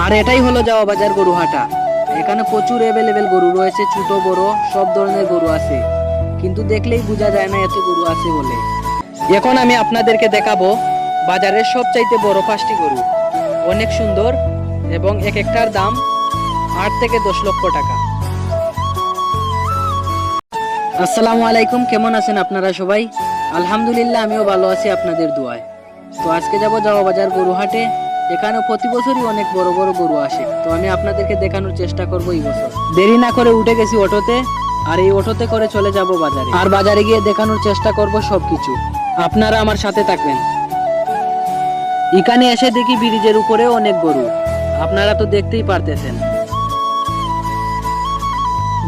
আর এটাই হলো যাওয়া বাজার গরুহাটা। এখানে প্রচুর অ্যাভেলেবেল গরু রয়েছে, ছোট বড় সব ধরনের গরু আছে, কিন্তু দেখলেই বোঝা যায় না এত গরু আছে বলে। এখন আমি আপনাদেরকে দেখাবো বাজারের সবচাইতে বড় 5টি গরু, অনেক সুন্দর এবং এক একটার দাম 8 থেকে 10 লক্ষ টাকা। আসসালামু আলাইকুম, কেমন আছেন আপনারা সবাই? আলহামদুলিল্লাহ, আমিও ভালো আছি আপনাদের দোয়ায়। তো আজকে যাব যাওয়া বাজার গরুহাটে। এখানে প্রতি বছরই অনেক বড় বড় গরু আসে, তো আমি আপনাদেরকে দেখানোর চেষ্টা করব এই বছর। দেরি না করে উঠে গেছি অটোতে, আর এই অটোতে করে চলে যাব বাজারে, আর বাজারে গিয়ে দেখানোর চেষ্টা করব সবকিছু। আপনারা আমার সাথে থাকবেন। এখানে এসে দেখি ব্রিজের উপরে অনেক গরু, আপনারা তো দেখতেই পারতেছেন।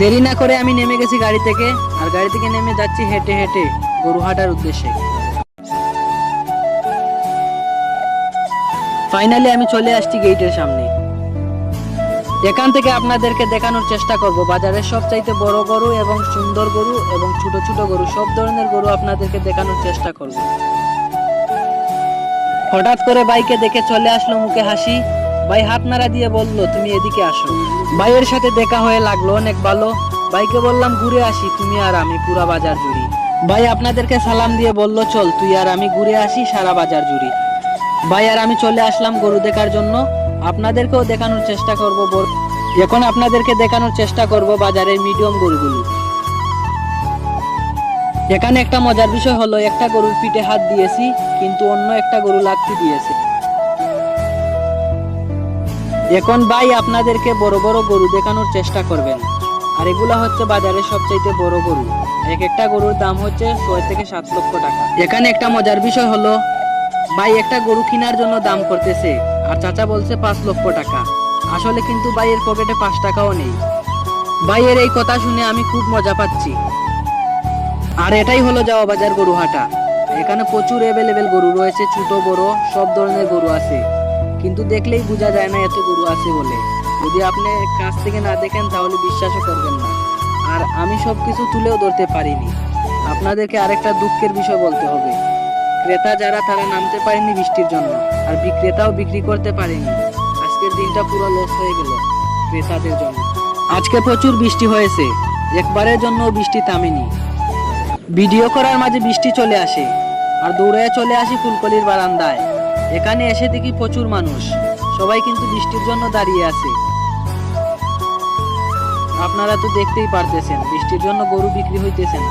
দেরি না করে আমি নেমে গেছি গাড়ি থেকে, আর গাড়ি থেকে নেমে যাচ্ছি হেঁটে হেঁটে গরুহাটার উদ্দেশ্যে। ফাইনালি আমি চলে আসছি গেটের সামনে। এখান থেকে আপনাদেরকে দেখানোর চেষ্টা করব বাজারের সবচাইতে বড় গরু এবং সুন্দর গরু এবং ছোট ছোট গরু, সব ধরনের গরু আপনাদেরকে দেখানোর চেষ্টা করব। হঠাৎ করে বাইকে দেখে চলে আসলো মুখে হাসি। ভাই হাত নাড়া দিয়ে বলল, তুমি এদিকে আসো। ভাইয়ের সাথে দেখা হয়ে লাগলো অনেক ভালো। ভাইকে বললাম ঘুরে আসি, তুমি আর আমি পুরা বাজার জুড়ি। ভাই আপনাদেরকে সালাম দিয়ে বলল, চল তুই আর আমি ঘুরে আসি সারা বাজার জুড়ি। ভাই আর আমি চলে আসলাম গরু দেখার জন্য। আপনাদেরকেও দেখানোর চেষ্টা করব। এখন আপনাদেরকে দেখানোর চেষ্টা করব বাজারের মিডিয়াম গরুগুলো। এখানে একটা মজার বিষয় হলো, একটা গরুর পিঠে হাত দিয়েছি, কিন্তু অন্য একটা গরু লাথি দিয়েছে। এখন ভাই আপনাদেরকে বড় বড় গরু দেখানোর চেষ্টা করবেন। আর এগুলা হচ্ছে বাজারের সবচাইতে বড় গরু। এক একটা গরুর দাম হচ্ছে 6 থেকে 7 লক্ষ টাকা। এখানে একটা মজার বিষয় হলো, ভাই একটা গরু কেনার জন্য দাম করতেছে, আর চাচা বলছে 5 লক্ষ টাকা। আসলে কিন্তু ভাইয়ের পকেটে 5 টাকাও নেই। ভাইয়ের এই কথা শুনে আমি খুব মজা পাচ্ছি। আর এটাই হলো যাওয়া বাজার গরুহাটা। এখানে প্রচুর অ্যাভেলেবেল গরু রয়েছে, ছোট বড় সব ধরনের গরু আছে, কিন্তু দেখলেই বোঝা যায় না এত গরু আছে বলে। যদি আপনি কাছ থেকে না দেখেন তাহলে বিশ্বাসও করবেন না। আর আমি সবকিছু তুলেও ধরতে পারিনি। আপনাদেরকে আরেকটা দুঃখের বিষয় বলতে হবে, ক্রেতা যারা তারা নামতে পারেনি বৃষ্টির জন্য, আর বিক্রেতাও বিক্রি করতে পারেনি। আজকের দিনটা পুরো লস হয়ে গেল ক্রেতাদের জন্য। আজকে প্রচুর বৃষ্টি হয়েছে, একবারের জন্য বৃষ্টি থামেনি। ভিডিও করার মাঝে বৃষ্টি চলে আসে, আর দৌড়ে চলে আসি ফুলকলির বারান্দায়। এখানে এসে দেখি প্রচুর মানুষ, সবাই কিন্তু বৃষ্টির জন্য দাঁড়িয়ে আছে। আপনারা তো দেখতেই পারতেছেন বৃষ্টির জন্য গরু বিক্রি হইতেছে না।